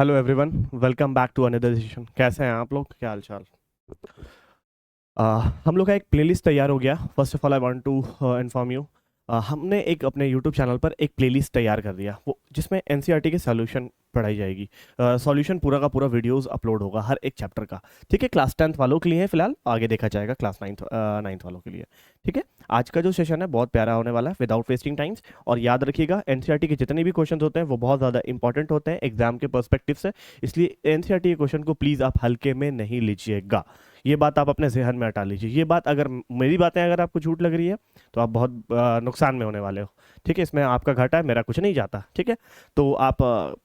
Hello everyone, welcome back to another session. कैसे हैं आप लोग? क्या हाल चाल? हम लोग का एक प्लेलिस्ट तैयार हो गया। First of all I want to inform you, हमने एक अपने यूट्यूब चैनल पर एक प्लेलिस्ट तैयार कर दिया, वो जिसमें एनसीईआरटी के सॉल्यूशन पढ़ाई जाएगी। सॉल्यूशन पूरा का पूरा वीडियोस अपलोड होगा हर एक चैप्टर का। ठीक है, क्लास 10th वालों के लिए है फिलहाल, आगे देखा जाएगा क्लास 9th वालों के लिए। ठीक है, आज का जो सेशन है बहुत प्यारा होने वाला है विदाउट वेस्टिंग टाइम्स। और याद रखिएगा, एनसीईआरटी के जितने भी क्वेश्चन होते हैं वो बहुत ज़्यादा इंपॉर्टेंट होते हैं एग्जाम के पर्सपेक्टिव से, इसलिए एनसीईआरटी के क्वेश्चन को प्लीज़ आप हल्के में नहीं लीजिएगा। ये बात आप अपने जहन में हटा लीजिए। ये बात अगर मेरी बातें अगर आपको झूठ लग रही है तो आप बहुत नुकसान में होने वाले हो। ठीक है, इसमें आपका घाटा है, मेरा कुछ नहीं जाता। ठीक है, तो आप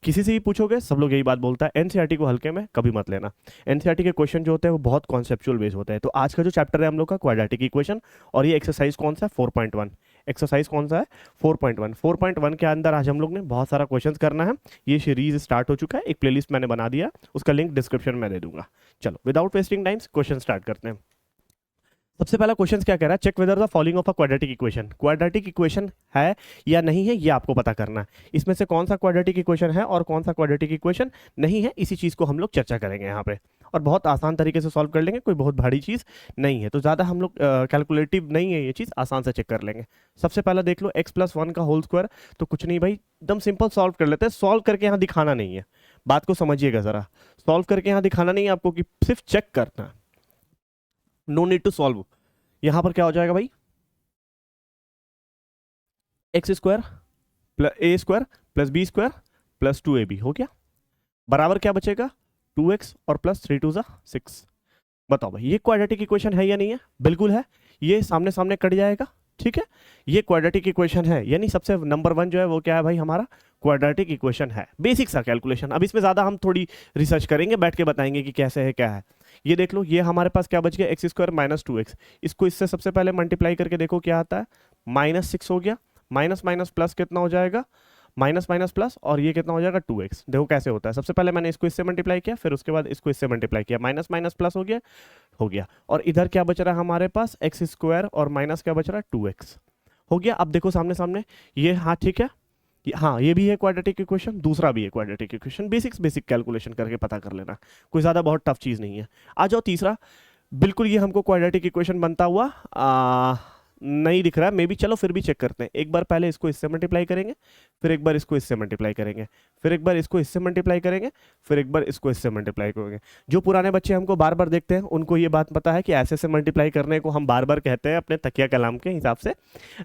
किसी से ही पूछोगे सब लोग यही बात बोलता है, एनसीईआरटी को हल्के में कभी मत लेना। एनसीईआरटी के क्वेश्चन जो होते हैं वो बहुत कॉन्सेप्चुअल बेस होते हैं। तो आज का जो चैप्टर है हम लोग का क्वाड्रेटिक इक्वेशन, और ये एक्सरसाइज कौन सा है? 4.1। एक्सरसाइज कौन सा है? 4.1। 4.1 के अंदर आज हम लोग ने बहुत सारा क्वेश्चन करना है। ये सीरीज स्टार्ट हो चुका है, एक प्लेलिस्ट मैंने बना दिया, उसका लिंक डिस्क्रिप्शन में दे दूंगा। चलो without wasting times question start करते हैं। सबसे पहला क्वेश्चन क्या कह रहा है? Check whether the following of a quadratic equation. Quadratic equation है या नहीं है ये आपको पता करना है। इसमें से कौन सा क्वाड्रेटिक इक्वेशन है और कौन सा क्वाड्रेटिक इक्वेशन नहीं है, इसी चीज को हम लोग चर्चा करेंगे यहाँ पे, और बहुत आसान तरीके से सॉल्व कर लेंगे। कोई बहुत भारी चीज नहीं है, तो ज्यादा हम लोग कैलकुलेटिव नहीं है, ये चीज आसान से चेक कर लेंगे। सबसे पहला देख लो, x+1 का होल स्क्वायर। तो कुछ नहीं भाई, एकदम सिंपल सॉल्व कर लेते हैं। सॉल्व करके यहाँ दिखाना नहीं है, बात को समझिएगा जरा। सॉल्व करके यहाँ दिखाना नहीं है आपको, कि सिर्फ चेक करना है, नो नीड टू सॉल्व। यहां पर क्या हो जाएगा भाई? X square plus a square plus b square plus 2ab हो गया, बराबर क्या बचेगा? 2x और प्लस 3 2 6। बताओ भाई, ये क्वाड्रेटिक इक्वेशन है या नहीं है? बिल्कुल है, ये सामने सामने कट जाएगा। ठीक है, ये क्वाड्रेटिक इक्वेशन है, यानी सबसे नंबर 1 जो है वो क्या है भाई? हमारा क्वाड्रेटिक इक्वेशन है। बेसिक सा कैलकुलेशन, अब इसमें ज्यादा हम थोड़ी रिसर्च करेंगे, बैठ के बताएंगे कि कैसे है क्या है। ये देख लो, ये हमारे पास क्या बच गया? X square minus 2x। इसको इससे सबसे पहले मल्टीप्लाई करके देखो क्या आता है। -6 हो गया, माइनस माइनस प्लस कितना हो जाएगा? माइनस माइनस प्लस, और ये कितना हो जाएगा? 2x। देखो कैसे होता है, सबसे पहले मैंने इसको इससे मल्टीप्लाई किया, फिर उसके बाद इसको इससे मल्टीप्लाई किया, माइनस माइनस प्लस हो गया। और इधर क्या बच रहा है हमारे पास? एक्स स्क्वायर और माइनस क्या बच रहा है? 2x हो गया। अब देखो सामने सामने, ये हाँ ठीक है, हाँ ये भी है क्वाड्रेटिक इक्वेशन, दूसरा भी है क्वाड्रेटिक इक्वेशन। बेसिक कैलकुलेशन करके पता कर लेना, कोई ज्यादा बहुत टफ चीज नहीं है। आ जाओ तीसरा, बिल्कुल ये हमको क्वाड्रेटिक इक्वेशन बनता हुआ नहीं दिख रहा है मे बी, चलो फिर भी चेक करते हैं। एक बार पहले इसको इससे मल्टीप्लाई करेंगे, फिर एक बार इसको इससे मल्टीप्लाई करेंगे, फिर एक बार इसको इससे मल्टीप्लाई करेंगे, फिर एक बार इसको इससे मल्टीप्लाई करेंगे। जो पुराने बच्चे हमको बार बार देखते हैं उनको ये बात पता है कि ऐसे से मल्टीप्लाई करने को हम बार बार कहते हैं अपने तकिया कलाम के हिसाब से।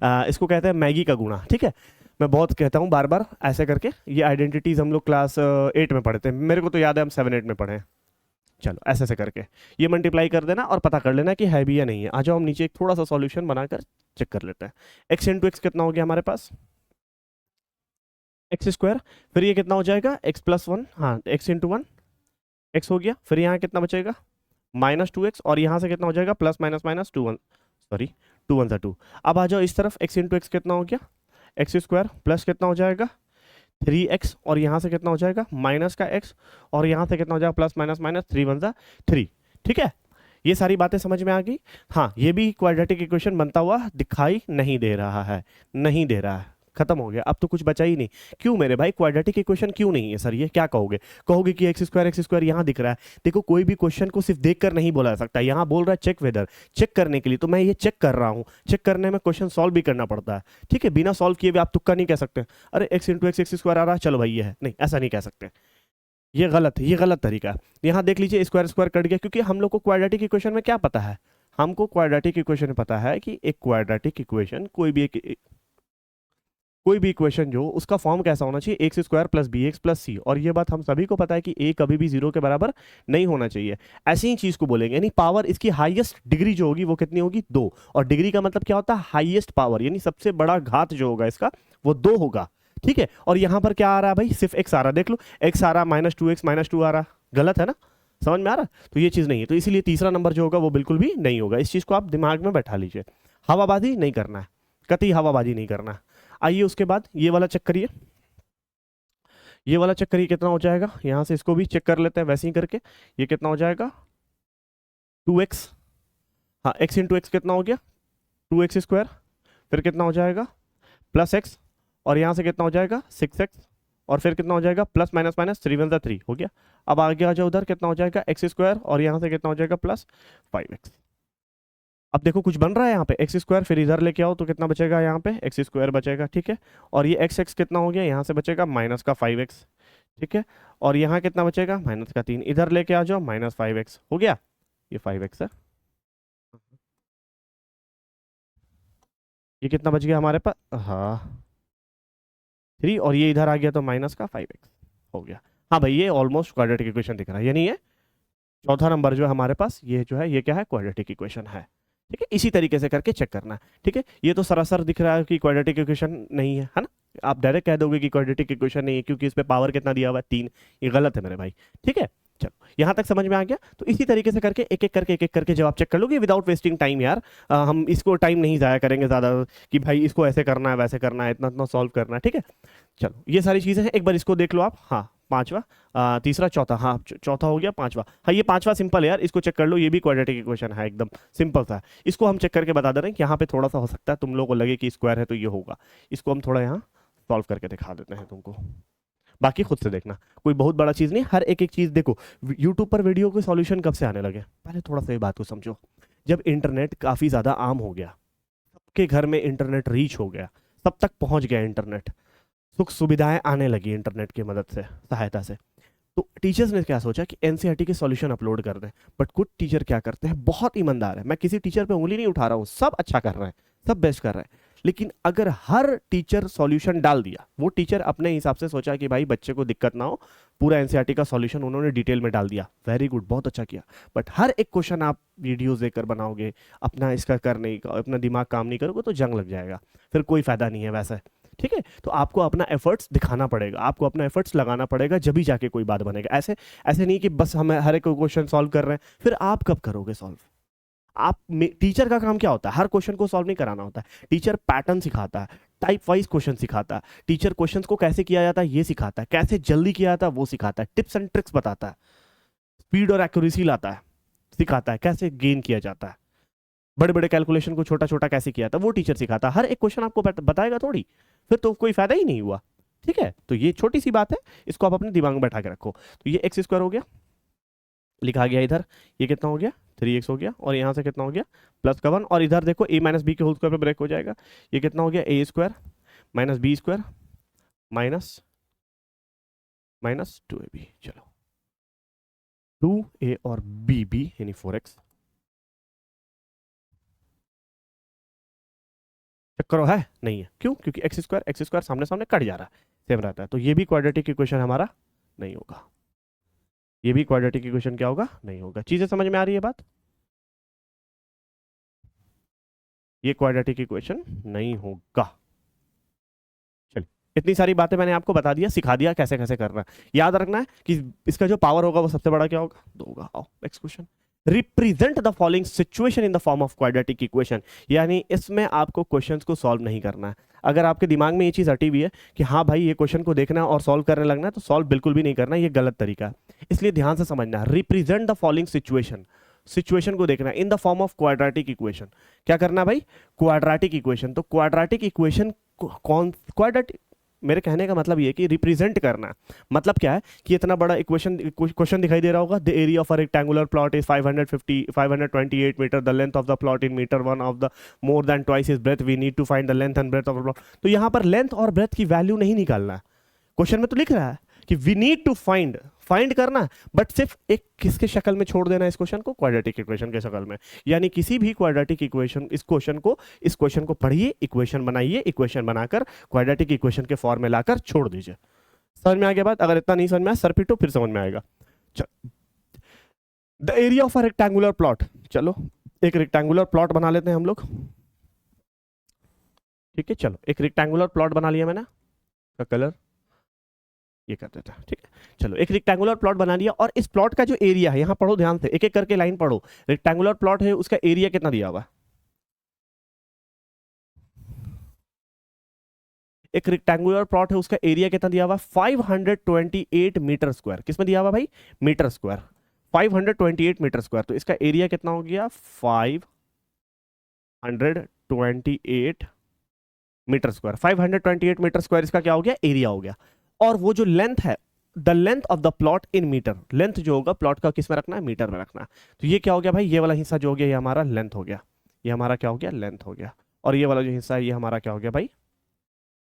इसको कहते हैं मैगी का गुणा। ठीक है, मैं बहुत कहता हूँ बार बार ऐसे करके। ये आइडेंटिटीज हम लोग क्लास 8 में पढ़ते हैं, मेरे को तो याद है हम 7 8 में पढ़े हैं। चलो ऐसे ऐसे करके ये मल्टीप्लाई कर देना और पता कर लेना कि है भी या नहीं है। आ जाओ हम नीचे एक थोड़ा सा सॉल्यूशन बनाकर चेक कर लेते हैं। एक्स इंटू एक्स कितना हो गया हमारे पास? एक्स स्क्वायर, फिर ये कितना हो जाएगा? x+1, हाँ एक्स इंटू 1 एक्स हो गया, फिर यहाँ कितना बचेगा? -2x, और यहाँ से कितना हो जाएगा? Plus minus minus 2 1, sorry 2 1 2। अब आ जाओ इस तरफ, एक्स इंटू एक्स कितना हो गया? एक्स स्क्वायर प्लस कितना हो जाएगा? 3x, और यहाँ से कितना हो जाएगा? माइनस का x, और यहाँ से कितना हो जाएगा? Plus minus minus 3 1 3। ठीक है, ये सारी बातें समझ में आ गई। हाँ, ये भी क्वाड्रेटिक इक्वेशन बनता हुआ दिखाई नहीं दे रहा है, नहीं दे रहा है, खत्म हो गया। अब तो कुछ बचा ही नहीं। क्यों मेरे भाई क्वाड्रेटिक इक्वेशन क्यों नहीं है सर? ये क्या कहोगे? कहोगे कि एक्स स्क्वायर यहाँ दिख रहा है। देखो, कोई भी क्वेश्चन को सिर्फ देखकर नहीं बोला जा सकता। यहाँ बोल रहा है चेक वेदर, चेक करने के लिए तो मैं ये चेक कर रहा हूँ। चेक करने में क्वेश्चन सॉल्व भी करना पड़ता है। ठीक है, बिना सॉल्व किए भी आप तुक्का नहीं कह सकते, अरे एक्स इंटू एक्स स्क्वायर आ रहा है, चलो भाई ये है। नहीं, ऐसा नहीं कह सकते, ये गलत है, ये गलत तरीका है। यहाँ देख लीजिए, स्क्वायर स्क्वायर कट गया, क्योंकि हम लोग को क्वाड्रेटिक इक्वेशन में क्या पता है? हमको क्वाड्रेटिक इक्वेशन में पता है कि एक क्वाड्रेटिक इक्वेशन कोई भी इक्वेशन जो उसका फॉर्म कैसा होना चाहिए? X square plus b x plus c. और ये बात हम सभी को पता है कि ए कभी भी 0 के बराबर नहीं होना चाहिए। ऐसी ही चीज को बोलेंगे, यानी पावर इसकी हाईएस्ट डिग्री जो होगी वो कितनी होगी? 2। और डिग्री का मतलब क्या होता है? हाईएस्ट पावर, यानी सबसे बड़ा घात जो होगा इसका वो 2 होगा। ठीक है, और यहां पर क्या आ रहा है भाई? सिर्फ एक्स आ रहा है, देख लो एक्स आ रहा, -2x -2 आ रहा, गलत है ना? समझ में आ रहा? तो ये चीज नहीं है, तो इसीलिए तीसरा नंबर जो होगा वो बिल्कुल भी नहीं होगा। इस चीज को आप दिमाग में बैठा लीजिए, हवाबाजी नहीं करना है, कतई हवाबाजी नहीं करना है। आइए उसके बाद ये वाला चेक करिए, ये वाला चेक करिए कितना हो जाएगा। यहां से इसको भी चेक कर लेते हैं वैसे ही करके। ये कितना हो जाएगा? 2x, हाँ एक्स इंटू एक्स कितना हो गया? 2x स्क्वायर, फिर कितना हो जाएगा? प्लस x, और यहां से कितना हो जाएगा? 6x, और फिर कितना हो जाएगा प्लस माइनस माइनस 3 × 3 हो गया। अब आगे आ जाओ उधर, कितना हो जाएगा एक्स स्क्वायर और यहाँ से कितना हो जाएगा प्लस 5x। अब देखो कुछ बन रहा है यहाँ पे एक्स स्क्वायर, फिर इधर लेके आओ तो कितना बचेगा यहाँ पे एक्स स्क्वायर बचेगा, ठीक है। और ये एक्स एक्स कितना हो गया, यहाँ से बचेगा माइनस का 5x, ठीक है। और यहाँ कितना बचेगा माइनस का 3, इधर लेके आ जाओ माइनस 5x हो गया, ये 5x है। ये कितना बच गया हमारे पास, हाँ 3, और ये इधर आ गया तो माइनस का 5x हो गया। हाँ भाई ये ऑलमोस्ट क्वाड्रेटिक इक्वेशन दिख रहा है, यानी ये चौथा नंबर जो है हमारे पास, ये जो है ये क्या है क्वाड्रेटिक इक्वेशन है, ठीक है। इसी तरीके से करके चेक करना है, ठीक है। ये तो सरासर दिख रहा है कि क्वाड्रेटिक इक्वेशन नहीं है ना, आप डायरेक्ट कह दोगे कि क्वाड्रेटिक इक्वेशन नहीं है क्योंकि इस पे पावर कितना दिया हुआ है 3, ये गलत है मेरे भाई, ठीक है। चलो यहाँ तक समझ में आ गया। तो इसी तरीके से करके एक एक करके जब आप चेक कर लोगे विदाउट वेस्टिंग टाइम यार, हम इसको टाइम नहीं जाया करेंगे ज़्यादा कि भाई इसको ऐसे करना है वैसे करना है, इतना इतना सॉल्व करना है, ठीक है। चलो ये सारी चीज़ें हैं, एक बार इसको देख लो आप। हाँ पांचवा, तीसरा चौथा, हाँ चौथा हो गया, पांचवा, हाँ ये पांचवा सिंपल है यार, इसको चेक कर लो, ये भी क्वाड्रेटिक इक्वेशन है, एकदम सिंपल सा है। इसको हम चेक करके बता दे रहे हैं कि यहाँ पे थोड़ा सा हो सकता है तुम लोगों को लगे कि स्क्वायर है तो ये होगा, इसको हम थोड़ा यहाँ सॉल्व करके दिखा देते हैं तुमको, बाकी खुद से देखना, कोई बहुत बड़ा चीज़ नहीं। हर एक एक चीज़ देखो, यूट्यूब पर वीडियो के सॉल्यूशन कब से आने लगे, पहले थोड़ा सा ये बात को समझो, जब इंटरनेट काफ़ी ज़्यादा आम हो गया, सबके घर में इंटरनेट रीच हो गया, सब तक पहुंच गया इंटरनेट, सुख सुविधाएं आने लगी इंटरनेट की मदद से, सहायता से। तो टीचर्स ने क्या सोचा कि एनसीईआरटी के सॉल्यूशन अपलोड कर दें, बट कुछ टीचर क्या करते हैं, बहुत ईमानदार है, मैं किसी टीचर पे उंगली नहीं उठा रहा हूँ, सब अच्छा कर रहे हैं, सब बेस्ट कर रहे हैं, लेकिन अगर हर टीचर सॉल्यूशन डाल दिया, वो टीचर अपने हिसाब से सोचा कि भाई बच्चे को दिक्कत ना हो, पूरा एनसीईआरटी का सॉल्यूशन उन्होंने डिटेल में डाल दिया, वेरी गुड, बहुत अच्छा किया, बट हर एक क्वेश्चन आप वीडियोस देखकर बनाओगे, अपना इसका करने का अपना दिमाग काम नहीं करोगे तो जंग लग जाएगा, फिर कोई फायदा नहीं है वैसा, ठीक है। तो आपको अपना एफर्ट्स दिखाना पड़ेगा, आपको अपना एफर्ट्स लगाना पड़ेगा, जब भी जाके कोई बात बनेगा। ऐसे ऐसे नहीं कि बस हम हर एक क्वेश्चन सॉल्व कर रहे हैं, फिर आप कब करोगे सॉल्व। आप टीचर का काम क्या होता है, हर क्वेश्चन को सॉल्व नहीं कराना होता है, टीचर पैटर्न सिखाता है, टाइप वाइज क्वेश्चन सिखाता है, टीचर क्वेश्चंस को कैसे किया जाता है ये सिखाता है, कैसे जल्दी किया जाता है वो सिखाता है, टिप्स एंड ट्रिक्स बताता है, स्पीड और एक्यूरेसी लाता है, सिखाता है कैसे गेन किया जाता है, बड़े बड़े कैलकुलेशन को छोटा छोटा कैसे किया था वो टीचर सिखाता है, हर एक क्वेश्चन आपको बताएगा थोड़ी, फिर तो कोई फायदा ही नहीं हुआ, ठीक है। तो ये छोटी सी बात है, इसको आप अपने दिमाग में बैठा के रखो। तो ये एक्स स्क्वायर हो गया, लिखा गया इधर, ये कितना हो गया 3x हो गया, और यहाँ से कितना हो गया प्लस का 1, और इधर देखो a माइनस बी के होल स्क्वायर पे ब्रेक हो जाएगा, ये कितना हो गया a square minus b square minus minus 2ab, चलो 2a और b यानी 4x, चेक करो है नहीं है, क्यों, क्योंकि एक्स स्क्वायर सामने सामने कट जा रहा है, सेम रहता है, तो ये भी क्वाड्रेटिक इक्वेशन हमारा नहीं होगा, ये भी क्वाड्रेटिक इक्वेशन क्या होगा नहीं होगा। चीजें समझ में आ रही है बात, ये क्वाड्रेटिक इक्वेशन नहीं होगा। चलिए इतनी सारी बातें मैंने आपको बता दिया, सिखा दिया कैसे कैसे करना है, याद रखना है कि इसका जो पावर होगा वो सबसे बड़ा क्या होगा 2 होगा। आओ next question, represent the following situation in the form of quadratic equation, यानी इसमें आपको क्वेश्चंस को सॉल्व नहीं करना है। अगर आपके दिमाग में ये चीज हटी हुई है कि हाँ भाई ये क्वेश्चन को देखना है और सॉल्व करने लगना है, तो सॉल्व बिल्कुल भी नहीं करना, ये गलत तरीका है, इसलिए ध्यान से समझना है। Represent the following situation, situation को देखना है in the form of quadratic equation, क्या करना है भाई क्वाड्रेटिक इक्वेशन। तो क्वाड्रेटिक इक्वेशन कौन, क्वाड्रेटिक मेरे कहने का मतलब ये है कि रिप्रेजेंट करना, मतलब क्या है कि इतना बड़ा क्वेश्चन दिखाई दे रहा होगा, the area of a rectangular plot is 528 metre, the length of the plot in metre, one of the more than twice is breadth, we need to find the length and breadth of the plot. तो यहाँ पर length और breath की value नहीं निकालना है, question में तो लिख रहा है कि वी नीड टू फाइंड करना, बट सिर्फ एक किसके शक्ल में छोड़ देना इस क्वेश्चन को, क्वाड्रेटिक इक्वेशन के शक्ल में, यानी किसी भी क्वाड्रेटिक इक्वेशन, इस क्वेश्चन को पढ़िए, इक्वेशन बनाइए, इक्वेशन बनाकर क्वाड्रेटिक इक्वेशन के फॉर्म में लाकर छोड़ दीजिए। समझ में आ गया बात, अगर इतना नहीं समझ में आया सर पीटो फिर समझ में आएगा। The area of a rectangular plot, चलो एक रेक्टेंगुलर प्लॉट बना लेते हैं हम लोग, ठीक है। चलो एक रेक्टेंगुलर प्लॉट बना लिया मैंने, का कलर ये कर देता है, ठीक है। चलो एक रेक्टेंगुलर प्लॉट बना लिया, और इस प्लॉट का जो एरिया है, यहां पढ़ो ध्यान से, एक एक करके लाइन पढ़ो, रेक्टेंगुलर प्लॉट है उसका एरिया कितना दिया हुआ, एक रेक्टेंगुलर प्लॉट है उसका एरिया कितना दिया हुआ 528 मीटर स्क्वायर, किसमें दिया हुआ भाई मीटर स्क्वायर, 528 मीटर स्क्वायर, तो इसका एरिया कितना हो गया 528 मीटर स्क्वायर, 528 मीटर स्क्वायर इसका क्या हो गया एरिया हो गया। और वो जो लेंथ है, the length of the plot in metre, length जो होगा प्लॉट का किस में रखना है, मीटर में रखना है। तो ये क्या हो गया भाई, ये वाला हिस्सा जो हो गया ये हमारा लेंथ हो गया, ये हमारा क्या हो गया, लेंथ हो गया। और ये वाला जो हिस्सा है ये हमारा क्या हो गया भाई,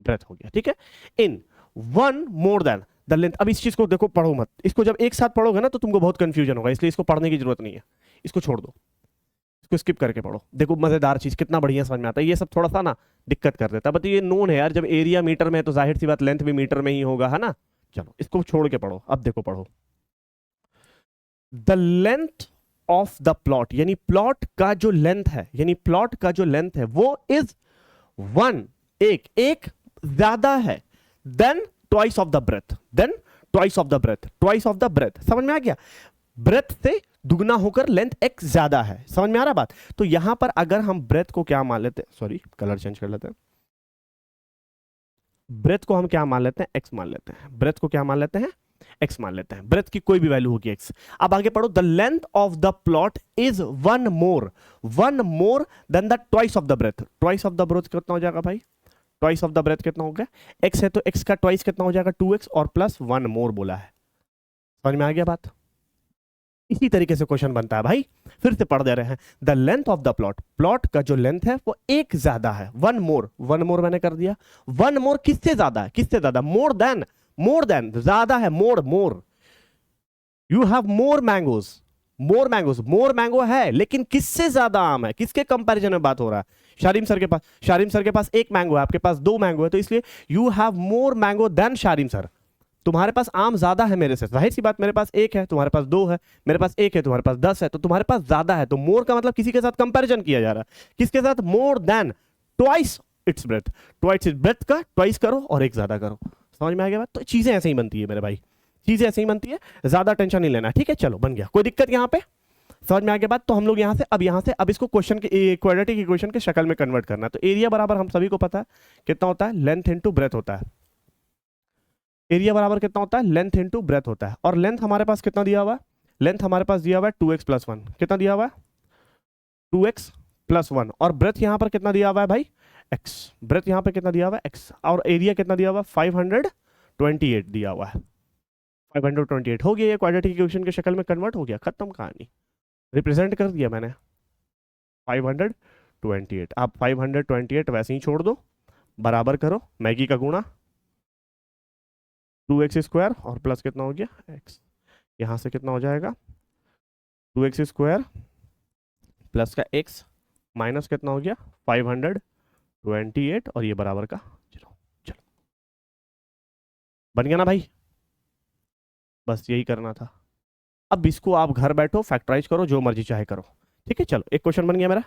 ब्रेथ हो गया। ठीक है, in one more than the length. अब इस चीज को देखो, पढ़ो मत इसको, जब एक साथ पढ़ोगे ना तो तुमको बहुत कंफ्यूजन होगा, इसलिए इसको पढ़ने की जरूरत नहीं है, इसको छोड़ दो, इसको स्किप करके पढ़ो। देखो मजेदार चीज, कितना बढ़िया समझ में आता है। ये सब थोड़ा सा ना दिक्कत कर देता है, बट ये नोन है यार, जब एरिया मीटर में है तो जाहिर सी बात लेंथ भी मीटर में ही होगा, है ना। चलो इसको छोड़ के पढ़ो। अब देखो पढ़ो, the length of the plot, यानी प्लॉट का जो लेंथ है, यानी प्लॉट का जो लेंथ है वो इज वन, एक ज्यादा है than twice of the breadth, than twice of the breadth, twice of the breadth. समझ में आ गया, ब्रेथ से दुगना होकर लेंथ एक ज्यादा है। समझ में आ रहा बात। तो यहां पर अगर हम ब्रेथ को क्या मान लेते हैं, सॉरी कलर चेंज कर लेते हैं, ब्रेथ को हम क्या मान लेते हैं, एक्स मान लेते हैं, ब्रेथ को क्या मान लेते हैं, एक्स मान लेते हैं, ब्रेथ की कोई भी वैल्यू होगी एक्स। अब आगे पढ़ो, the length of the plot is one more than the twice of the breadth. Twice of the breadth कितना हो जाएगा भाई, ट्वाइस ऑफ द ब्रेथ कितना हो गया, एक्स है तो एक्स का ट्वाइस कितना हो जाएगा, 2x और प्लस वन मोर बोला है। समझ में आ गया बात। इसी तरीके से क्वेश्चन बनता है भाई, फिर से पढ़ दे रहे हैं, the length of the plot, plot का जो लेंथ है वो एक ज्यादा है, वन मोर मैंने कर दिया, वन मोर किससे ज्यादा है, किससे ज्यादा, मोर देन ज्यादा है, more you have more mango है, लेकिन किससे ज्यादा आम है, किसके कंपैरिजन में बात हो रहा है, शारिम सर के पास एक मैंगो है, आपके पास दो मैंगो है, तो इसलिए you have more mango than Sharim sir, तुम्हारे पास आम ज्यादा है मेरे से। जाहिर सी बात, मेरे पास एक है, तुम्हारे पास दो है, मेरे पास एक है, तुम्हारे पास 10 है, तो तुम्हारे पास ज्यादा है। तो मोर का मतलब किसी के साथ कंपैरिजन किया जा रहा है, किसके साथ, मोर than twice its breath, twice its breath का ट्वाइस करो और एक ज्यादा करो। समझ में आ गया बात। तो चीजें ऐसे ही बनती है मेरे भाई, चीजें ऐसे ही बनती है, ज्यादा टेंशन नहीं लेना। ठीक है, चलो बन गया, कोई दिक्कत यहाँ पे, समझ में आ गया बात। तो हम लोग यहाँ से अब इसको क्वेश्चन के क्वाड्रेटिक इक्वेशन के शक्ल में कन्वर्ट करना है। तो एरिया बराबर हम सभी को पता है कितना होता है, लेंथ इनटू ब्रेथ होता है। एरिया बराबर कितना होता है, लेंथ इनटू ब्रेथ होता है। और लेंथ हमारे पास कितना दिया हुआ है, लेंथ हमारे पास दिया हुआ है 2x + 1, कितना दिया हुआ है, 2x + 1। और ब्रेथ यहाँ पर कितना दिया हुआ है भाई, x, ब्रेथ यहाँ पे कितना दिया हुआ है, x। और एरिया कितना दिया हुआ है, 528 दिया हुआ है, 528 हो गया। ये क्वाड्रेटिक इक्वेशन के शक्ल में कन्वर्ट हो गया, खत्म कहानी, रिप्रेजेंट कर दिया मैंने 528। आप 528 वैसे ही छोड़ दो, बराबर करो मैगी का गुणा 2x² और प्लस कितना हो गया, x। यहां से कितना हो जाएगा, 2x² प्लस का x माइनस कितना हो गया, 528 और ये बराबर का 0। चलो बन गया ना भाई, बस यही करना था। अब इसको आप घर बैठो फैक्टराइज करो, जो मर्जी चाहे करो। ठीक है, चलो एक क्वेश्चन बन गया मेरा।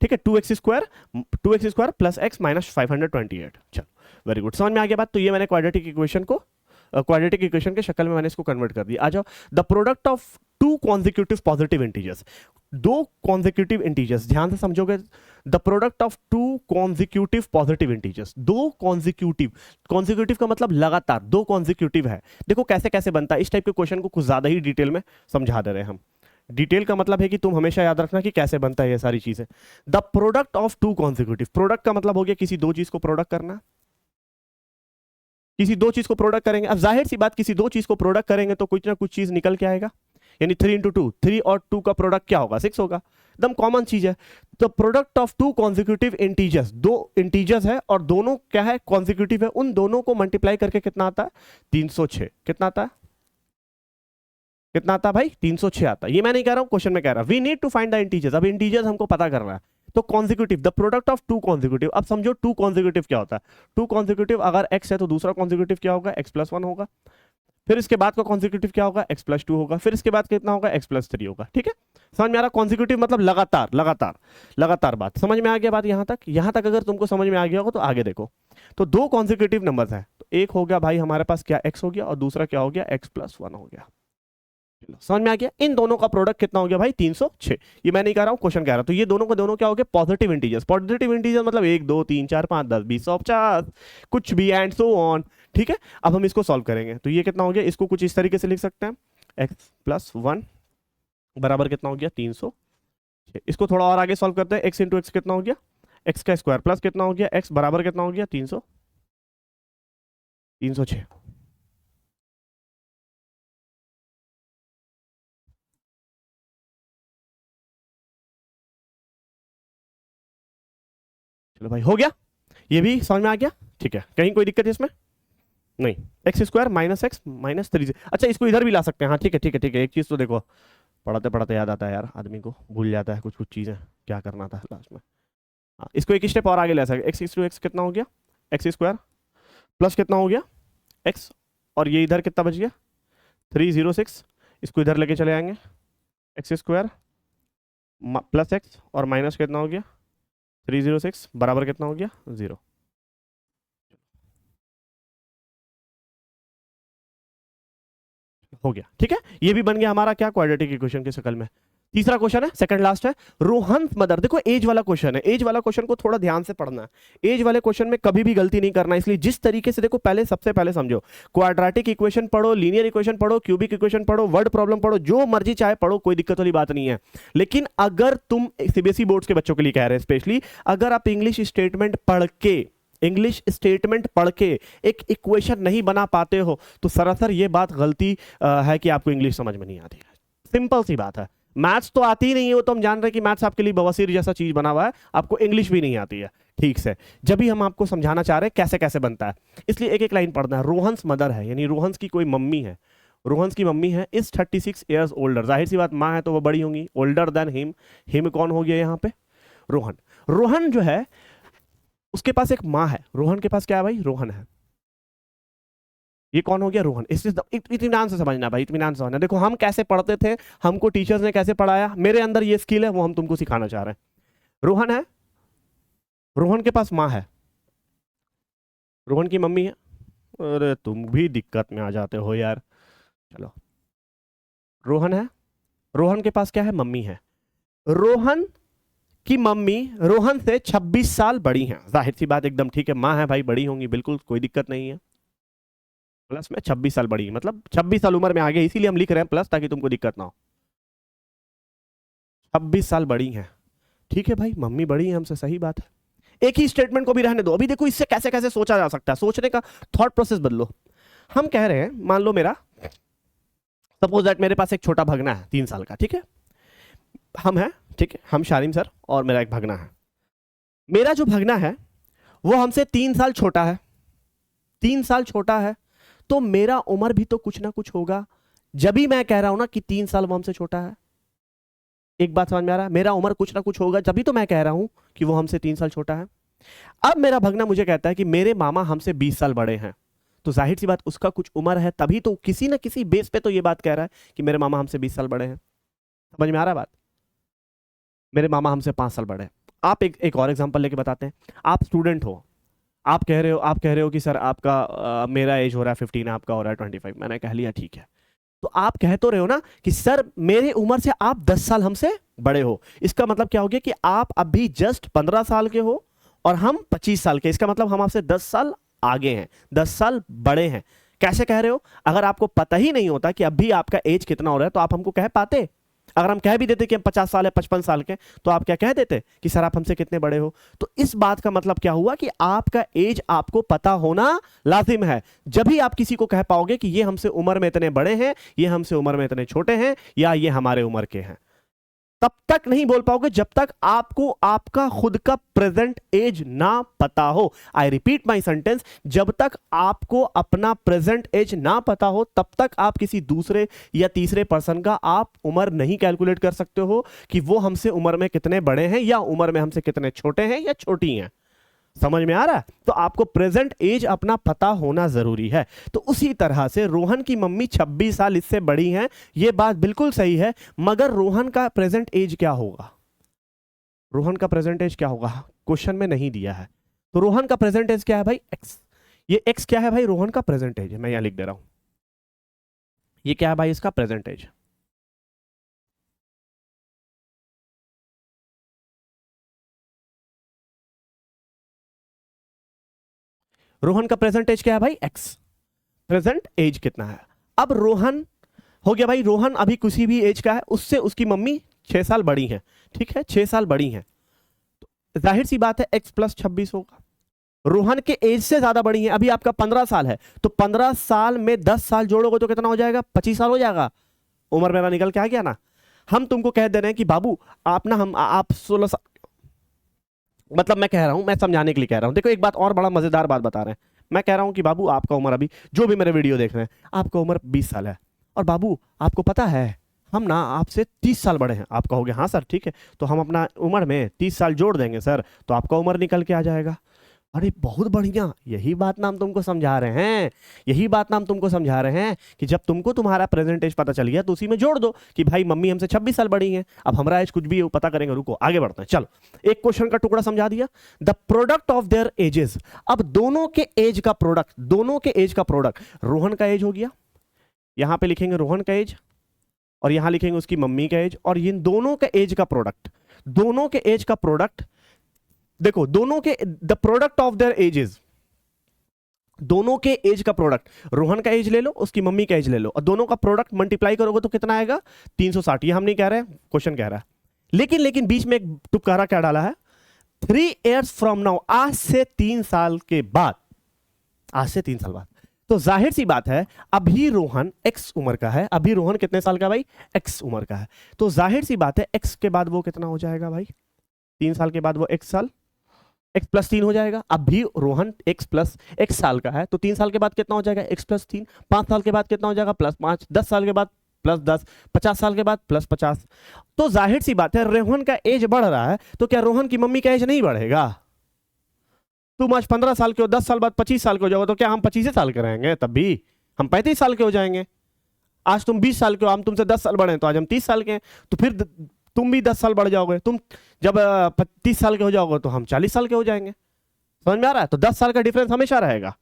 ठीक है, 2x² प्लस x माइनस 528। चलो वेरी गुड, समझ में आ गया बात। तो ये मैंने क्वाड्रेटिक इक्वेशन के शक्ल में मैंने इसको कन्वर्ट कर दिया। आ जाओ, the product of two consecutive positive integers, दो कॉन्जिक्यूटिव इंटीजर्स, ध्यान से समझोगे, the product of two consecutive positive integers, दो कॉन्जिक्यूटिव का मतलब लगातार, दो कॉन्जिक्यूटिव है। देखो कैसे कैसे बनता है, इस टाइप के क्वेश्चन को कुछ ज्यादा ही डिटेल में समझा दे रहे हैं हम। डिटेल का मतलब है कि तुम हमेशा याद रखना कि कैसे बनता है ये सारी चीजें। The product of two consecutive, product का मतलब हो गया किसी दो चीज को प्रोडक्ट करना, किसी दो चीज को प्रोडक्ट करेंगे। अब जाहिर सी बात, किसी दो चीज को प्रोडक्ट करेंगे तो कुछ ना कुछ चीज निकल के आएगा, यानी 3 × 2, 3 और 2 का प्रोडक्ट क्या होगा, 6 होगा, एकदम कॉमन चीज है। तो product of two consecutive integers, दो इंटीजर्स है और दोनों क्या है, कॉन्जिक्यूटिव है, उन दोनों को मल्टीप्लाई करके कितना आता है, 306। कितना आता है, कितना आता है भाई, 306 आता है। ये मैं नहीं कह रहा हूं, क्वेश्चन में कह रहा, we need to find the integers. अब इंटीजर्स हमको पता करना है, तो consecutive, the product of two consecutive. अब समझो टू कॉन्जिक्यूटिव क्या होता है, टू कॉन्जिक्यूटिव अगर x है तो दूसरा कॉन्जिक्यूटिव क्या होगा, x + 1 होगा, फिर इसके बाद का कॉन्जिक्यूटिव क्या होगा, x + 2 होगा, फिर इसके बाद कितना होगा, x + 3 होगा। ठीक है, समझ में आ रहा, कॉन्जिक्यूटिव मतलब लगातार लगातार लगातार। बात समझ में आ गया बात, यहां तक अगर तुमको समझ में आ गया होगा तो आगे देखो। तो दो कॉन्जिक्यूटिव नंबर्स हैं, तो एक हो गया भाई हमारे पास क्या, x हो गया, और दूसरा क्या हो गया, x + 1 हो गया। समझ में आ गया, इन दोनों का प्रोडक्ट कितना हो गया भाई, 306। ये मैं नहीं कह रहा हूं, क्वेश्चन कह रहा हूं। तो ये दोनों को दोनों क्या हो गए, पॉजिटिव इंटीजर्स। पॉजिटिव इंटीजर मतलब 1 2 3 4 5 10 20 100 50 कुछ भी, एंड सो ऑन। ठीक है, अब हम इसको सॉल्व करेंगे। तो ये कितना हो गया, इसको कुछ इस तरीके से लिख सकते हैं, x + 1 बराबर कितना हो गया, 306। इसको थोड़ा और आगे सॉल्व करते हैं, x × x कितना हो गया, x का स्क्वायर प्लस कितना हो गया, x बराबर कितना हो गया, 306। चलो भाई हो गया, ये भी समझ में आ गया, ठीक है, कहीं कोई दिक्कत है इसमें नहीं। X square minus x minus 3, अच्छा इसको इधर भी ला सकते हैं, हाँ ठीक है ठीक है ठीक है। एक चीज तो देखो, पढ़ाते पढ़ाते याद आता है यार, आदमी को भूल जाता है कुछ कुछ चीजें, क्या करना था लास्ट में। हाँ, इसको एक स्टेप और आगे ले सकते, एक्स टू एक्स कितना हो गया, एक्स स्क्वायर प्लस कितना हो गया एक्स, और ये इधर कितना बच गया 306, इसको इधर लेके चले आएंगे, एक्स स्क्वायर प्लस एक्स और माइनस कितना हो गया 306 बराबर कितना हो गया 0। हो गया, ठीक है, ये भी बन गया हमारा क्या, क्वाड्रेटिक इक्वेशन की शक्ल में। तीसरा क्वेश्चन है, सेकंड लास्ट है, रोहन मदर, देखो एज वाला क्वेश्चन है, एज वाला क्वेश्चन को थोड़ा ध्यान से पढ़ना है, एज वाले क्वेश्चन में कभी भी गलती नहीं करना, इसलिए जिस तरीके से देखो, पहले सबसे पहले समझो, क्वाड्रेटिक इक्वेशन पढ़ो, लीनियर इक्वेशन पढ़ो, क्यूबिक इक्वेशन पढ़ो, वर्ड प्रॉब्लम पढ़ो, जो मर्जी चाहे पढ़ो, कोई दिक्कत वाली बात नहीं है। लेकिन अगर तुम सीबीएसई बोर्ड्स के बच्चों के लिए कह रहे हैं स्पेशली, अगर आप इंग्लिश स्टेटमेंट पढ़ के एक इक्वेशन नहीं बना पाते हो, तो सरासर ये बात गलती है कि आपको इंग्लिश समझ में नहीं आती है, सिंपल सी बात है। मैथ्स तो आती ही नहीं है, वो तो हम जान रहे हैं कि मैथ्स आपके लिए बवासीर जैसा चीज बना हुआ है, आपको इंग्लिश भी नहीं आती है ठीक से, जब भी हम आपको समझाना चाह रहे हैं कैसे कैसे बनता है, इसलिए एक एक लाइन पढ़ना है। रोहन्स मदर है, यानी रोहन्स की कोई मम्मी है, रोहन्स की मम्मी है, इज 36 ईयर्स ओल्डर, जाहिर सी बात माँ है तो वो बड़ी होंगी, ओल्डर देन हिम, हिम कौन हो गया यहाँ पे रोहन। रोहन जो है उसके पास एक माँ है, रोहन के पास क्या है भाई, रोहन है, ये कौन हो गया रोहन। इत्मीनान से समझना भाई, इत्मीनान से समझना। देखो हम कैसे पढ़ते थे, हमको टीचर्स ने कैसे पढ़ाया, मेरे अंदर ये स्किल है, वो हम तुमको सिखाना चाह रहे हैं। रोहन है, रोहन के पास माँ है, रोहन की मम्मी है, अरे तुम भी दिक्कत में आ जाते हो यार, चलो रोहन है, रोहन के पास क्या है, मम्मी है, रोहन की मम्मी रोहन से 26 साल बड़ी हैं, जाहिर सी बात एकदम ठीक है, माँ है भाई, बड़ी होंगी, बिल्कुल कोई दिक्कत नहीं है, प्लस में 26 साल बड़ी, मतलब 26 साल उम्र में आ गए, इसीलिए हम लिख रहे हैं प्लस, ताकि तुमको दिक्कत ना हो, 26 साल बड़ी हैं, ठीक है भाई, मम्मी बड़ी है हमसे, सही बात है। एक ही स्टेटमेंट को भी रहने दो, अभी देखो इससे कैसे कैसे सोचा जा सकता है, सोचने का थॉट प्रोसेस बदलो। हम कह रहे हैं, मान लो मेरा, सपोज दैट मेरे पास एक छोटा भगना है 3 साल का, ठीक है, हम हैं, ठीक है, हम शालिम सर और मेरा एक भगना है, मेरा जो भगना है वो हमसे 3 साल छोटा है, 3 साल छोटा है, तो मेरा उम्र भी तो कुछ ना कुछ होगा, जब भी मैं कह रहा हूं ना कि 3 साल वो हमसे छोटा है, एक बात समझ में आ रहा है, मेरा उम्र कुछ ना कुछ होगा, जब भी तो मैं कह रहा हूं कि वो हमसे 3 साल छोटा है। अब मेरा भगना मुझे कहता है कि मेरे मामा हमसे 20 साल बड़े हैं, तो जाहिर सी बात उसका कुछ उम्र है, तभी तो किसी ना किसी बेस पे तो ये बात कह रहा है कि मेरे मामा हमसे 20 साल बड़े हैं। समझ में आ रहा है बात, मेरे मामा हमसे 5 साल बड़े हैं। आप एक और एग्जांपल लेके बताते हैं, आप स्टूडेंट हो, आप कह रहे हो कि सर आपका मेरा एज हो रहा है 15, आपका हो रहा है 25, मैंने कह लिया ठीक है, तो आप कह तो रहे हो ना कि सर मेरे उम्र से आप 10 साल हमसे बड़े हो, इसका मतलब क्या हो गया कि आप अभी जस्ट 15 साल के हो और हम 25 साल के, इसका मतलब हम आपसे 10 साल आगे हैं, 10 साल बड़े हैं। कैसे कह रहे हो, अगर आपको पता ही नहीं होता कि अभी आपका एज कितना हो रहा है तो आप हमको कह पाते, अगर हम कह भी देते कि हम 50 साल है 55 साल के, तो आप क्या कह देते कि सर आप हमसे कितने बड़े हो। तो इस बात का मतलब क्या हुआ कि आपका एज आपको पता होना लाजिम है, जब भी आप किसी को कह पाओगे कि ये हमसे उम्र में इतने बड़े हैं, ये हमसे उम्र में इतने छोटे हैं, या ये हमारे उम्र के हैं। तब तक नहीं बोल पाओगे जब तक आपको आपका खुद का प्रेजेंट एज ना पता हो। आई रिपीट माई सेंटेंस, जब तक आपको अपना प्रेजेंट एज ना पता हो तब तक आप किसी दूसरे या तीसरे पर्सन का आप उम्र नहीं कैलकुलेट कर सकते हो कि वो हमसे उम्र में कितने बड़े हैं या उम्र में हमसे कितने छोटे हैं या छोटी हैं। समझ में आ रहा है? तो आपको प्रेजेंट एज अपना पता होना जरूरी है। तो उसी तरह से रोहन की मम्मी 26 साल इससे बड़ी हैं, यह बात बिल्कुल सही है, मगर रोहन का प्रेजेंट एज क्या होगा? रोहन का प्रेजेंट एज क्या होगा क्वेश्चन में नहीं दिया है। तो रोहन का प्रेजेंट एज क्या है भाई? एक्स। ये एक्स क्या है भाई? रोहन का प्रेजेंट एज है, मैं यहां लिख दे रहा हूं। ये क्या है भाई? इसका प्रेजेंट एज। रोहन का प्रेजेंट एज क्या है भाई? एक्स। प्रेजेंट एज कितना है? अब रोहन हो गया भाई, रोहन अभी किसी भी एज का है, उससे उसकी मम्मी 6 साल बड़ी है, ठीक है, 6 साल बड़ी है, तो जाहिर सी बात है x प्लस 26 होगा। रोहन के एज से ज्यादा बड़ी है, अभी आपका 15 साल है, तो 15 साल में 10 साल जोड़ोगे तो कितना हो जाएगा? 25 साल हो जाएगा। उम्र मेरा निकल के आ गया ना। हम तुमको कह दे रहे हैं कि बाबू आप ना, हम आप 16 साल मतलब मैं कह रहा हूं, मैं समझाने के लिए कह रहा हूं, देखो एक बात और, बड़ा मजेदार बात बता रहे हैं। मैं कह रहा हूं कि बाबू आपका उम्र अभी, जो भी मेरे वीडियो देख रहे हैं, आपका उम्र 20 साल है, और बाबू आपको पता है हम ना आपसे 30 साल बड़े हैं। आप कहोगे हाँ सर ठीक है, तो हम अपना उम्र में 30 साल जोड़ देंगे सर, तो आपका उम्र निकल के आ जाएगा। अरे बहुत बढ़िया, यही बात ना हम तुमको समझा रहे हैं, यही बात ना हम तुमको समझा रहे हैं कि जब तुमको तुम्हारा प्रेजेंट एज पता चल गया तो उसी में जोड़ दो कि भाई मम्मी हमसे 26 साल बड़ी हैं, अब हमारा एज कुछ भी हो पता करेंगे। रुको आगे बढ़ते हैं, चलो एक क्वेश्चन का टुकड़ा समझा दिया। The product of their edges, अब दोनों के एज का प्रोडक्ट, दोनों के एज का प्रोडक्ट, रोहन का एज हो गया, यहां पे लिखेंगे रोहन का एज, और यहां लिखेंगे उसकी मम्मी का एज, और इन दोनों के एज का प्रोडक्ट, दोनों के एज का प्रोडक्ट, देखो दोनों के the product of their edges, दोनों के एज का प्रोडक्ट, रोहन का एज ले लो, उसकी मम्मी का एज ले लो, और दोनों का प्रोडक्ट मल्टीप्लाई करोगे तो कितना आएगा? 360। ये हम नहीं कह रहे, क्वेश्चन कह रहा है। लेकिन बीच में एक तुपकारा क्या डाला है? 3 years फ्रॉम नाउ, आज से 3 साल के बाद, आज से 3 साल बाद। तो जाहिर सी बात है अभी रोहन x उम्र का है, अभी रोहन कितने साल का भाई? x उम्र का है। तो जाहिर सी बात है x के बाद वो कितना हो जाएगा भाई? 3 साल के बाद वो x साल, x प्लस 3 हो जाएगा। अब भी रोहन x प्लस x साल का है, तो 3 साल के बाद कितना हो जाएगा? x plus 3। 5 साल के बाद कितना हो जाएगा? प्लस 5। 10 साल के बाद प्लस 10। 50 साल के बाद प्लस 50। तो जाहिर सी बात है रोहन का एज बढ़ रहा है, तो क्या रोहन की मम्मी का एज नहीं बढ़ेगा? तुम आज 15 साल के हो, 10 साल बाद 25 साल के हो जाओगे, तो क्या हम 25 साल के रहेंगे? तब भी हम 35 साल के हो जाएंगे। आज तुम 20 साल के हो, हम तुमसे 10 साल बड़े हैं, तो आज हम 30 साल के हैं, तो फिर तुम भी 10 साल बढ़ जाओगे। तुम जब 30 साल के हो जाओगे तो हम 40 साल के हो जाएंगे। समझ में आ रहा है? तो 10 साल का डिफरेंस हमेशा रहेगा।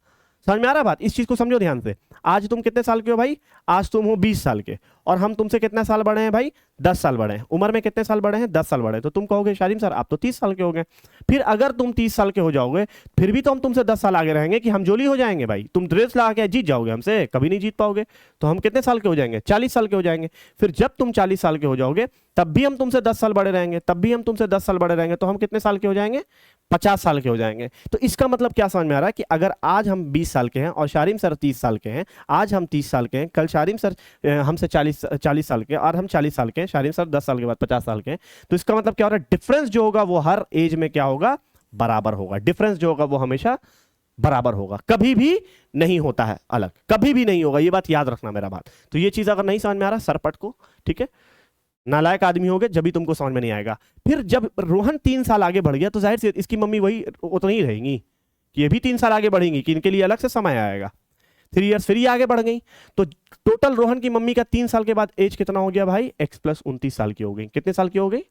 समझ में आ रहा है बात? इस चीज को समझो ध्यान से। आज तुम कितने साल के हो भाई? आज तुम हो 20 साल के, और हम तुमसे कितने साल बड़े हैं भाई? 10 साल बड़े हैं। उम्र में कितने साल बड़े हैं? 10 साल बड़े हैं। तो तुम कहोगे शारिम सर आप तो 30 साल के हो गए। फिर अगर तुम 30 साल के हो जाओगे, फिर भी तो हम तुमसे 10 साल आगे रहेंगे कि हम जोली हो जाएंगे भाई। तुम ड्रेस लगा के जीत जाओगे हमसे, कभी नहीं जीत पाओगे। तो हम कितने साल के हो जाएंगे? 40 साल के हो जाएंगे। फिर जब तुम 40 साल के हो जाओगे, तब भी हम तुमसे 10 साल बड़े रहेंगे, तब भी हम तुमसे 10 साल बड़े रहेंगे। तो हम कितने साल के हो जाएंगे? 50 साल के हो जाएंगे। तो इसका मतलब क्या समझ में आ रहा है कि अगर आज हम 20 साल के हैं और शारिम सर 30 साल के हैं, आज हम 30 साल के हैं, कल शारिम सर हमसे 40 साल के, और हम 40 साल के हैं, शारिम सर 10 साल के बाद 50 साल के हैं, तो इसका मतलब क्या हो रहा है? डिफरेंस जो होगा वो हर एज में क्या होगा? बराबर होगा। डिफरेंस जो होगा वो हमेशा बराबर होगा, कभी भी नहीं होता है अलग, कभी भी नहीं होगा। ये बात याद रखना मेरा बात। तो ये चीज अगर नहीं समझ में आ रहा सरपट को, ठीक है, नालायक आदमी हो गए जब भी तुमको समझ में नहीं आएगा। फिर जब रोहन 3 साल आगे बढ़ गया, तो जाहिर से इसकी मम्मी वही उतनी ही रहेंगी कि ये भी 3 साल आगे बढ़ेंगी, कि इनके लिए अलग से समय आएगा। 3 years फिर ये आगे बढ़ गई, तो टोटल रोहन की मम्मी का 3 साल के बाद एज कितना हो गया भाई? x प्लस 29 साल की हो गई। कितने साल की हो गई?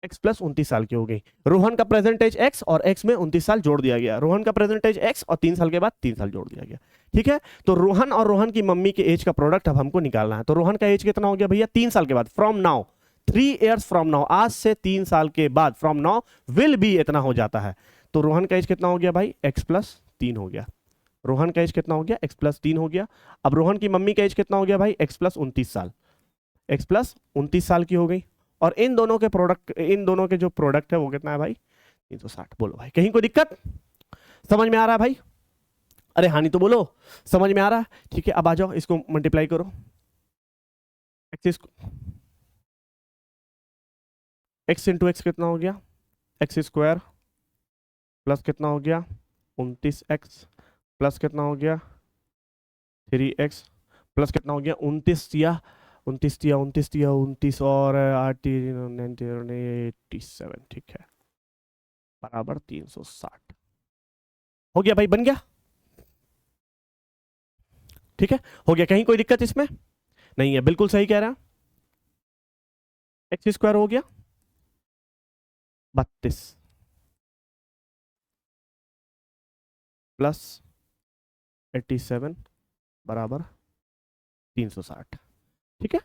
x प्लस 29 साल की हो गई। रोहन का प्रेजेंट एज x, और x में 29 साल जोड़ दिया गया। रोहन का प्रेजेंट एज x, और 3 साल के बाद 3 साल जोड़ दिया गया। ठीक है, तो रोहन और रोहन की मम्मी के एज का प्रोडक्ट अब हमको निकालना है। तो रोहन का एज कितना हो गया भैया? 3 साल के बाद, from now, 3 years from now, आज से 3 साल के बाद, फ्रॉम नाउ विल बी इतना हो जाता है। तो रोहन का एज कितना हो गया भाई? x प्लस 3 हो गया। रोहन का एज कितना हो गया? x प्लस 3 हो गया। अब रोहन की मम्मी का एज कितना हो गया भाई? x प्लस 29 साल, x प्लस 29 साल की हो गई। और इन दोनों के प्रोडक्ट, इन दोनों के जो प्रोडक्ट है वो कितना है भाई? 360। बोलो भाई, कहीं कोई दिक्कत? समझ में आ रहा है भाई? अरे हानि तो बोलो, समझ में आ रहा है? ठीक है, अब आ जाओ, इसको मल्टीप्लाई करो। एक्स इंटू एक्स कितना हो गया? एक्स स्क्वायर प्लस कितना हो गया? 29x प्लस कितना हो गया? 3x प्लस कितना हो गया? 29 या 29 और 87, ठीक है, बराबर 360 हो गया भाई, बन गया। ठीक है, हो गया, कहीं कोई दिक्कत इसमें नहीं है, बिल्कुल सही कह रहा है। एक्स स्क्वायर हो गया 32 प्लस 87 बराबर 360। ठीक है,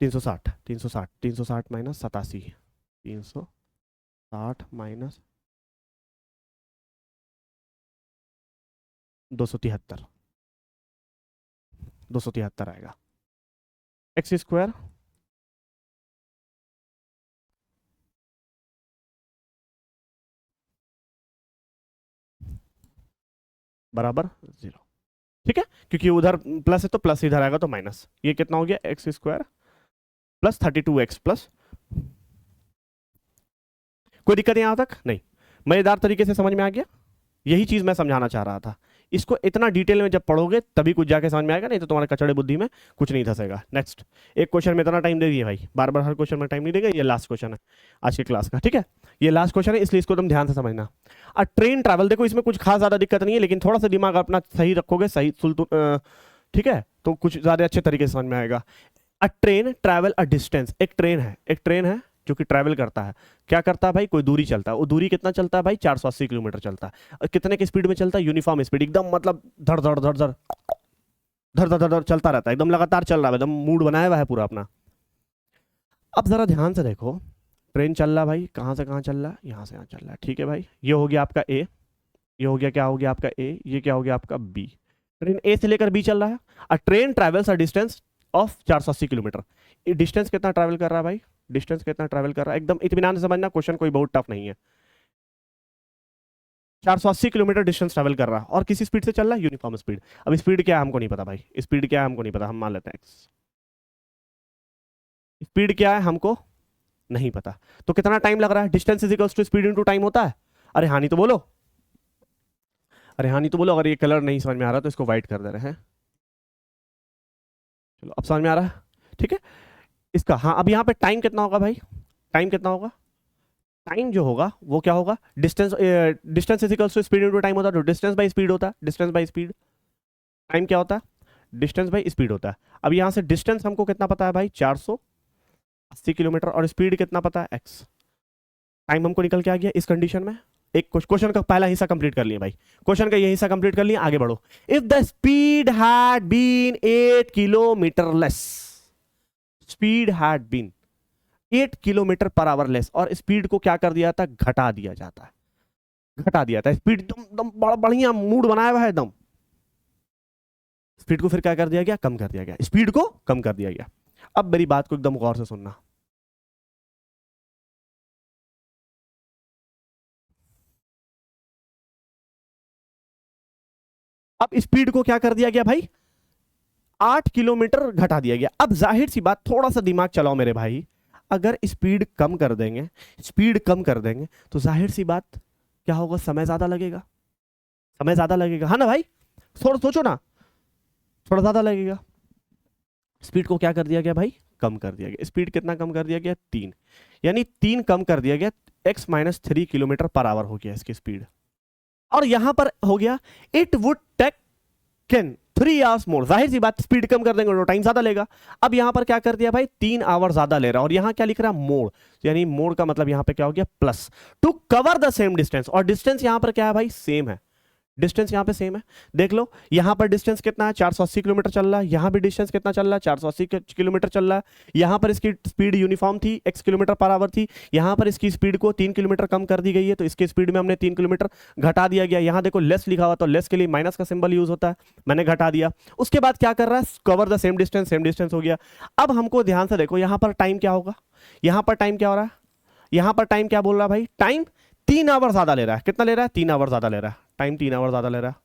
360 माइनस 87, 360 माइनस 273, 273 आएगा। एक्स स्क्वायर बराबर 0। ठीक है, क्योंकि उधर प्लस है तो प्लस इधर आएगा तो माइनस। ये कितना हो गया? X square plus 32x plus कोई दिक्कत यहाँ तक नहीं? मजेदार तरीके से समझ में आ गया? यही चीज मैं समझाना चाह रहा था। इसको इतना डिटेल में जब पढ़ोगे तभी कुछ जाके समझ में आएगा, नहीं तो तुम्हारे कचड़े बुद्धि में कुछ नहीं धसेगा। नेक्स्ट, एक क्वेश्चन में इतना टाइम दे दिए भाई, बार बार हर क्वेश्चन में टाइम नहीं देगा। ये लास्ट क्वेश्चन है आज की क्लास का, ठीक है? ये लास्ट क्वेश्चन है, इसलिए इसको तुम ध्यान से समझना। अ ट्रेन ट्रैवल, देखो इसमें कुछ खास ज्यादा दिक्कत नहीं है, लेकिन थोड़ा सा दिमाग अपना सही रखोगे, सही ठीक है, तो कुछ ज्यादा अच्छे तरीके से समझ में आएगा। अ ट्रेन ट्रैवल अ डिस्टेंस, एक ट्रेन है जो कि ट्रैवल करता है। क्या करता है भाई? कोई दूरी चलता है। वो दूरी कितना चलता है भाई? 480 किलोमीटर चलता है। और कितने की स्पीड में चलता है? यूनिफॉर्म स्पीड, एकदम मतलब धड़ धड़ धड़ धड़ धड़ धड़ धड़ चलता रहता है, एकदम लगातार चल रहा है, एकदम मूड बनाया हुआ है पूरा अपना। अब जरा ध्यान से देखो, ट्रेन चल रहा भाई, कहां से कहां चल रहा है? यहां से यहां चल रहा है, ठीक है भाई? ये हो गया आपका ए, ये हो गया, क्या हो गया आपका ए, ये क्या हो गया आपका बी। ट्रेन ए से लेकर बी चल रहा है। अ train travels a distance of 480 kilometre. Distance कितना ट्रैवल कर रहा है भाई? डिस्टेंस कितना ट्रैवल कर रहा है? एकदम इत्मीनान से समझना, क्वेश्चन कोई बहुत टफ नहीं है। 480 किलोमीटर डिस्टेंस ट्रैवल कर रहा है और किसी स्पीड से चल रहा है? Uniform speed. अब स्पीड क्या है हमको नहीं पता भाई, स्पीड क्या है हमको नहीं पता, हम मान लेते हैं एक्स। स्पीड क्या है हमको नहीं पता, तो कितना टाइम लग रहा है? Distance is equals to speed into time होता है। अरे हाँ नहीं तो बोलो, अरे हाँ नहीं तो बोलो। अगर ये कलर नहीं समझ में आ रहा तो इसको व्हाइट कर दे रहे हैं। चलो अब समझ में आ रहा है, ठीक है? इसका हाँ, अब यहाँ पे टाइम कितना होगा भाई? टाइम कितना होगा? टाइम जो होगा वो क्या होगा? Distance, distance is equals to speed into time होता है, तो डिस्टेंस बाय स्पीड होता है। डिस्टेंस बाय स्पीड, टाइम क्या होता है? डिस्टेंस बाय स्पीड होता है। अब यहाँ से डिस्टेंस हमको कितना पता है भाई? 480 किलोमीटर, और स्पीड कितना पता है? एक्स। टाइम हमको निकल के आ गया इस कंडीशन में। एक क्वेश्चन का पहला हिस्सा कंप्लीट कर लिया भाई, क्वेश्चन का ये हिस्सा कंप्लीट कर लिया, आगे बढ़ो। If the speed had been 8 kilometre less, speed had been 8 kilometre per hour less, और स्पीड को क्या कर दिया था? घटा दिया जाता है, घटा दिया था। स्पीड एकदम बड़ा बढ़िया मूड बनाया हुआ है एकदम, स्पीड को फिर क्या कर दिया गया? कम कर दिया गया, स्पीड को कम कर दिया गया। अब मेरी बात को एकदम गौर से सुनना। अब स्पीड को क्या कर दिया गया भाई? 8 किलोमीटर घटा दिया गया। अब जाहिर सी बात, थोड़ा सा दिमाग चलाओ मेरे भाई, अगर स्पीड कम कर देंगे, स्पीड कम कर देंगे, तो जाहिर सी बात क्या होगा? समय ज्यादा लगेगा, समय ज्यादा लगेगा, है ना भाई? थोड़ा सोचो ना, थोड़ा ज्यादा लगेगा। स्पीड को क्या कर दिया गया भाई? कम कर दिया गया। स्पीड कितना कम कर दिया गया? 3, यानी 3 कम कर दिया गया। x-3 किलोमीटर पर आवर हो गया इसकी स्पीड। और यहां पर हो गया it would take can 3 hours more. जाहिर सी बात, स्पीड कम कर देंगे तो टाइम ज्यादा लेगा। अब यहां पर क्या कर दिया भाई? 3 आवर ज्यादा ले रहा है, और यहां क्या लिख रहा है? मोर, यानी मोर का मतलब यहां पे क्या हो गया? Plus, to cover the same distance. और डिस्टेंस यहां पर क्या है भाई? सेम है, डिस्टेंस यहां पे सेम है। देख लो यहां पर डिस्टेंस कितना है? 480 किलोमीटर चल रहा है। यहां भी डिस्टेंस कितना चल रहा है? 480 किलोमीटर चल रहा है। यहां पर इसकी स्पीड यूनिफॉर्म थी, x किलोमीटर पर आवर थी। यहां पर इसकी स्पीड को 3 किलोमीटर कम कर दी गई है, तो इसकी स्पीड में हमने 3 किलोमीटर घटा दिया गया। यहां देखो लेस लिखा हुआ, तो लेस के लिए माइनस का सिंबल यूज होता है, मैंने घटा दिया। उसके बाद क्या कर रहा है? कवर द सेम डिस्टेंस हो गया। अब हमको ध्यान से देखो, यहां पर टाइम क्या होगा? यहां पर टाइम क्या हो रहा है? यहां पर टाइम क्या बोल रहा है भाई? टाइम 3 आवर ज्यादा ले रहा है। कितना ले रहा है? 3 आवर ज्यादा ले रहा है, टाइम 3 आवर ज्यादा ले रहा है।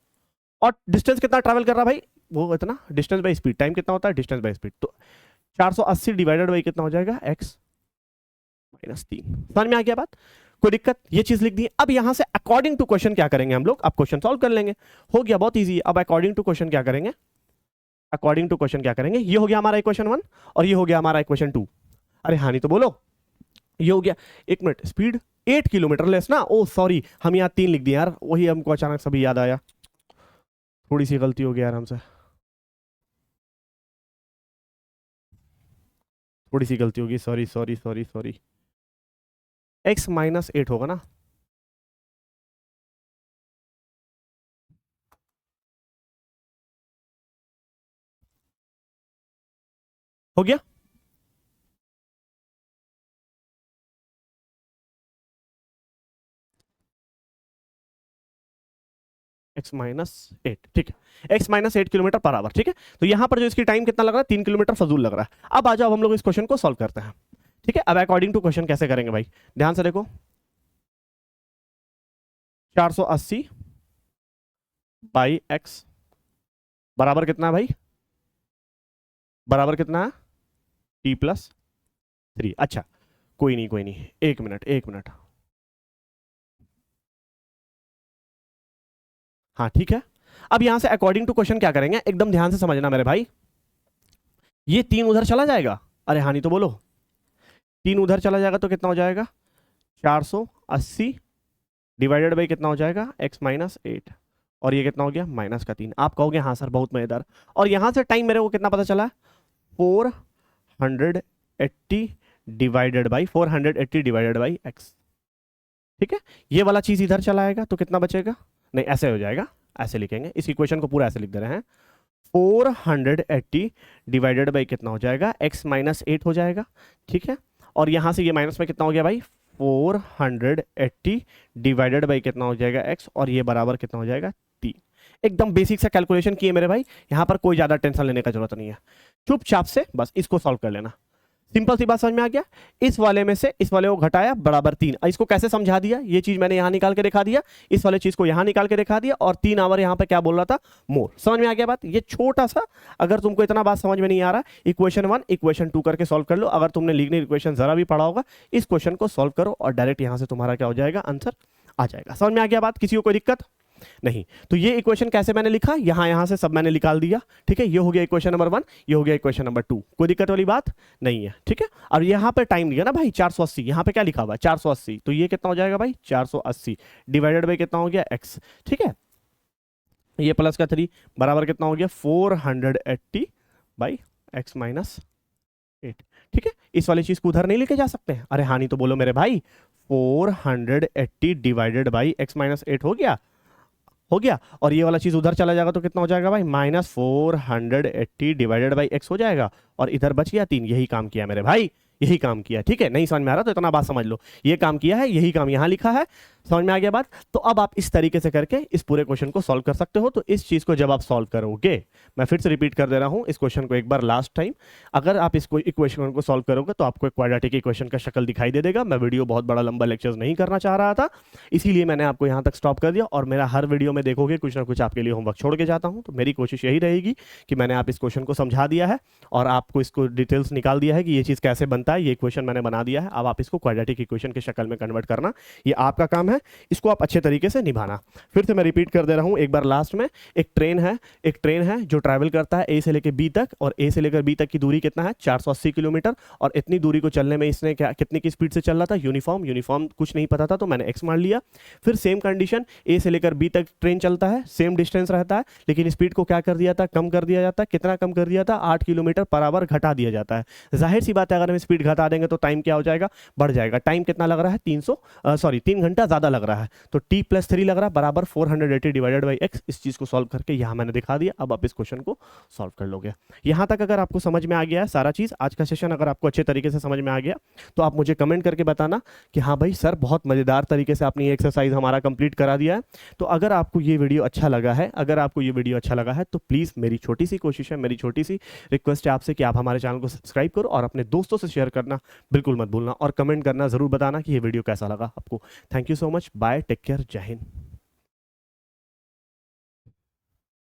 और डिस्टेंस कितना ट्रैवल कर रहा है भाई? वो इतना, डिस्टेंस बाय स्पीड। टाइम कितना होता है? Distance by speed. तो 480 डिवाइडेड बाई कितना हो जाएगा? x-3। समझ में आ गया बात? कोई दिक्कत? ये चीज लिख दी। अब यहां से अकॉर्डिंग टू क्वेश्चन क्या करेंगे हम लोग? अब क्वेश्चन सॉल्व कर लेंगे, हो गया, बहुत इजी। अब अकॉर्डिंग टू क्वेश्चन क्या करेंगे? अकॉर्डिंग टू क्वेश्चन क्या करेंगे? ये हो गया हमारा इक्वेशन 1 और ये हो गया हमारा इक्वेशन 2। अरे हाँ नहीं तो बोलो, ये हो गया। एक मिनट, स्पीड 8 किलोमीटर लेस ना, ओ सॉरी, हम यहाँ 3 लिख दिए यार, वही हमको अचानक सभी याद आया, थोड़ी सी गलती हो गई यार हमसे, थोड़ी सी गलती होगी, sorry sorry sorry sorry. x-8 होगा ना? हो गया? x-8, ठीक है, x-8 किलोमीटर पर आवर, ठीक है। तो यहां पर जो इसकी टाइम कितना लग रहा है? 3 किलोमीटर फजूल लग रहा है। अब आ जाओ हम लोग इस क्वेश्चन को सॉल्व करते हैं, ठीक है। अब अकॉर्डिंग टू क्वेश्चन कैसे करेंगे भाई? ध्यान से देखो, 480 बाई x बराबर कितना है भाई? बराबर कितना है? t+3। अच्छा, कोई नहीं, एक मिनट, हाँ ठीक है। अब यहां से अकॉर्डिंग टू क्वेश्चन क्या करेंगे, एकदम ध्यान से समझना मेरे भाई। ये 3 उधर चला जाएगा, अरे हाँ नहीं तो बोलो, 3 उधर चला जाएगा तो कितना हो जाएगा 480 डिवाइडेड बाई कितना हो जाएगा x माइनस 8, और ये कितना हो गया -3। आप कहोगे हाँ सर बहुत मजेदार। और यहां से टाइम मेरे को कितना पता चला 480 divided by 480 divided by x। ठीक है, ये वाला चीज इधर चला आएगा तो कितना बचेगा, नहीं ऐसे हो जाएगा, ऐसे लिखेंगे, इस इक्वेशन को पूरा ऐसे लिख दे रहे हैं, 480 डिवाइडेड बाई कितना हो जाएगा x माइनस 8 हो जाएगा। ठीक है, और यहां से ये माइनस में कितना हो गया भाई 480 डिवाइडेड बाई कितना हो जाएगा x, और ये बराबर कितना हो जाएगा 3। एकदम बेसिक सा कैलकुलेशन किए मेरे भाई, यहां पर कोई ज्यादा टेंशन लेने का जरूरत नहीं है, चुपचाप से बस इसको सॉल्व कर लेना। सिंपल सी बात समझ में आ गया, इस वाले में से इस वाले को घटाया बराबर 3। इसको कैसे समझा दिया, ये चीज मैंने यहां निकाल के दिखा दिया, इस वाले चीज को यहां निकाल के दिखा दिया, और 3 आवर यहां पे क्या बोल रहा था मोर। समझ में आ गया बात, ये छोटा सा, अगर तुमको इतना बात समझ में नहीं आ रहा, इक्वेशन 1 इक्वेशन 2 करके सॉल्व कर लो। अगर तुमने लीनियर इक्वेशन जरा भी पढ़ा होगा, इस क्वेश्चन को सॉल्व करो और डायरेक्ट यहां से तुम्हारा क्या हो जाएगा आंसर आ जाएगा। समझ में आ गया बात, किसी को कोई दिक्कत नहीं। तो ये इक्वेशन कैसे मैंने लिखा, यहां से सब मैंने निकाल दिया। ठीक है, ये हो गया इक्वेशन नंबर 1, ये हो गया इक्वेशन नंबर 2, कोई दिक्कत वाली बात नहीं है। ठीक है, और यहां पे टाइम लिया ना भाई 480, यहां पे क्या लिखा हुआ है 480, तो ये कितना हो जाएगा भाई 480 डिवाइडेड बाई कितना हो गया x। ठीक है, ये प्लस का 3 बराबर कितना हो गया 480 बाई x माइनस 8। ठीक है, इस वाली चीज को उधर नहीं लेके जा सकते हैं, अरे हाँ नहीं तो बोलो मेरे भाई, 480 डिवाइडेड बाई x माइनस 8 हो गया, हो गया, और ये वाला चीज उधर चला जाएगा तो कितना हो जाएगा भाई -480 डिवाइडेड बाई x हो जाएगा, और इधर बच गया 3। यही काम किया मेरे भाई, यही काम किया। ठीक है, नहीं समझ में आ रहा तो इतना बात समझ लो, ये काम किया है, यही काम यहां लिखा है। समझ में आ गया बात, तो अब आप इस तरीके से करके इस पूरे क्वेश्चन को सॉल्व कर सकते हो। तो इस चीज को जब आप सॉल्व करोगे, मैं फिर से रिपीट कर दे रहा हूं इस क्वेश्चन को एक बार लास्ट टाइम, अगर आप इसको इक्वेशन को सॉल्व करोगे तो आपको एक क्वाड्रेटिक इक्वेशन का शक्ल दिखाई दे देगा। मैं वीडियो बहुत बड़ा लंबा लेक्चर नहीं करना चाह रहा था, इसीलिए मैंने आपको यहां तक स्टॉप कर दिया, और मेरा हर वीडियो में देखोगे कुछ ना कुछ आपके लिए होमवर्क छोड़ के जाता हूं। तो मेरी कोशिश यही रहेगी कि मैंने आप इस क्वेश्चन को समझा दिया है और आपको इसको डिटेल्स निकाल दिया है कि ये चीज कैसे बनता है। ये इक्वेशन मैंने बना दिया है, अब आप इसको क्वाड्रेटिक इक्वेशन की शक्ल में कन्वर्ट करना, ये आपका काम है, इसको आप अच्छे तरीके से निभाना। फिर से मैं रिपीट कर दे रहा हूं एक बार लास्ट में, एक ट्रेन है जो ट्रैवल करता है ए से लेकर बी तक, और ए से लेकर बी तक की दूरी कितना है 480 किलोमीटर, और इतनी दूरी को चलने में इसने कितनी की स्पीड से चल रहा था, यूनिफॉर्म कुछ नहीं पता था तो मैंने एक्स मान लिया। फिर सेम कंडीशन, ए से लेकर बी तक ट्रेन चलता है, सेम डिस्टेंस रहता है, लेकिन स्पीड को क्या कर दिया था, कम कर दिया जाता है। कितना कम कर दिया था 8 किलोमीटर पर आवर घटा दिया जाता है। जाहिर सी बात है अगर हम स्पीड घटा देंगे तो टाइम क्या हो जाएगा, बढ़ जाएगा। टाइम कितना लग रहा है 3 घंटा ज्यादा लग रहा है, तो t + 3 लग रहा है बराबर 480 डिवाइडेड बाई x। इस चीज को सॉल्व करके यहां मैंने दिखा दिया, अब आप इस क्वेश्चन को सॉल्व कर लोगे। यहां तक अगर आपको समझ में आ गया है सारा चीज, आज का सेशन अगर आपको अच्छे तरीके से समझ में आ गया तो आप मुझे कमेंट करके बताना कि हाँ भाई सर बहुत मजेदार तरीके से आपने ये एक्सरसाइज हमारा कंप्लीट करा दिया है। तो अगर आपको ये वीडियो अच्छा लगा है, तो प्लीज मेरी छोटी सी कोशिश है, मेरी छोटी सी रिक्वेस्ट है आपसे कि आप हमारे चैनल को सब्सक्राइब करो और अपने दोस्तों से शेयर करना बिल्कुल मत भूलना, और कमेंट करना जरूर बताना कि ये वीडियो कैसा लगा आपको। Thank you so much, bye, take care, जय हिंद।